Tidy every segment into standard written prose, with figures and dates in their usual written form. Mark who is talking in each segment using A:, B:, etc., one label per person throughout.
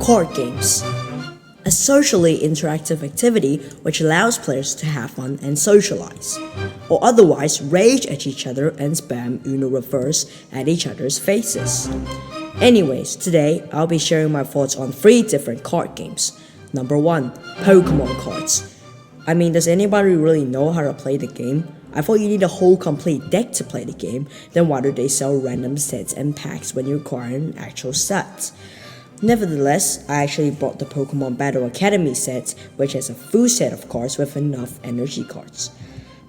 A: Card games. A socially interactive activity which allows players to have fun and socialize, or otherwise rage at each other and spam Uno reverse at each other's faces. Anyways, today I'll be sharing my thoughts on 3 different card games. Number 1, Pokemon cards. I mean, does anybody really know how to play the game? I thought you need a whole complete deck to play the game, then why do they sell random sets and packs when you acquire an actual set? Nevertheless, I actually bought the Pokemon Battle Academy set, which has a full set of cards with enough energy cards.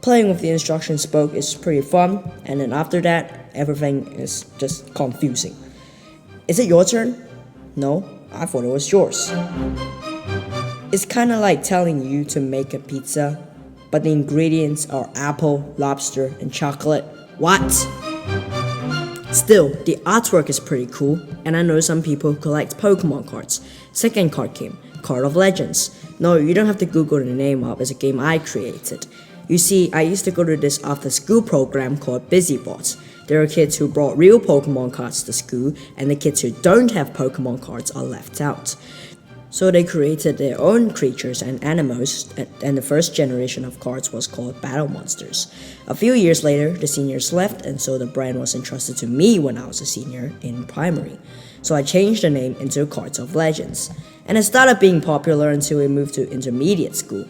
A: Playing with the instructions book is pretty fun, and then after that, everything is just confusing. Is it your turn? No, I thought it was yours. It's kinda like telling you to make a pizza, but the ingredients are apple, lobster, and chocolate. What? Still, the artwork is pretty cool, and I know some people who collect Pokemon cards. Second card game, Card of Legends. No, you don't have to Google the name up, it's a game I created. You see, I used to go to this after-school program called BusyBots. There are kids who brought real Pokemon cards to school, and the kids who don't have Pokemon cards are left out. So they created their own creatures and animals, and the first generation of cards was called Battle Monsters. A few years later, the seniors left, and so the brand was entrusted to me when I was a senior in primary. So I changed the name into Cards of Legends, and it started being popular until we moved to intermediate school.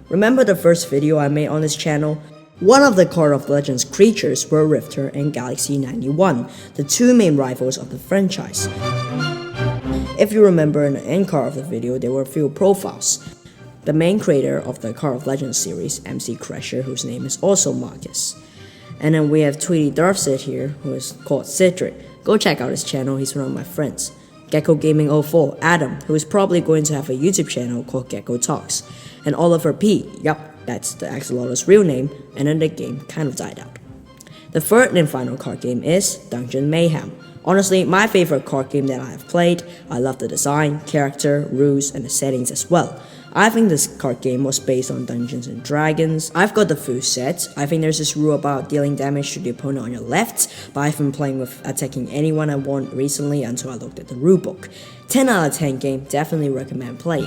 A: Remember the first video I made on this channel? One of the Card of Legends creatures were Rifter and Galaxy 91, the 2 main rivals of the franchise. If you remember in the end card of the video, there were a few profiles. The main creator of the Card of Legends series, MC Crasher, whose name is also Marcus. And then we have Tweety Darfsit here, who is called Cedric. Go check out his channel, he's one of my friends. Gecko Gaming 04, Adam, who is probably going to have a YouTube channel called Gecko Talks. And Oliver P, yup, that's the Axolotl's real name, and then the game kind of died out. The third and final card game is Dungeon Mayhem. Honestly, my favorite card game that I have played. I love the design, character, rules, and the settings as well. I think this card game was based on Dungeons and Dragons. I've got the full set. I think there's this rule about dealing damage to the opponent on your left, but I've been playing with attacking anyone I want recently until I looked at the rulebook. 10 out of 10 game, definitely recommend playing.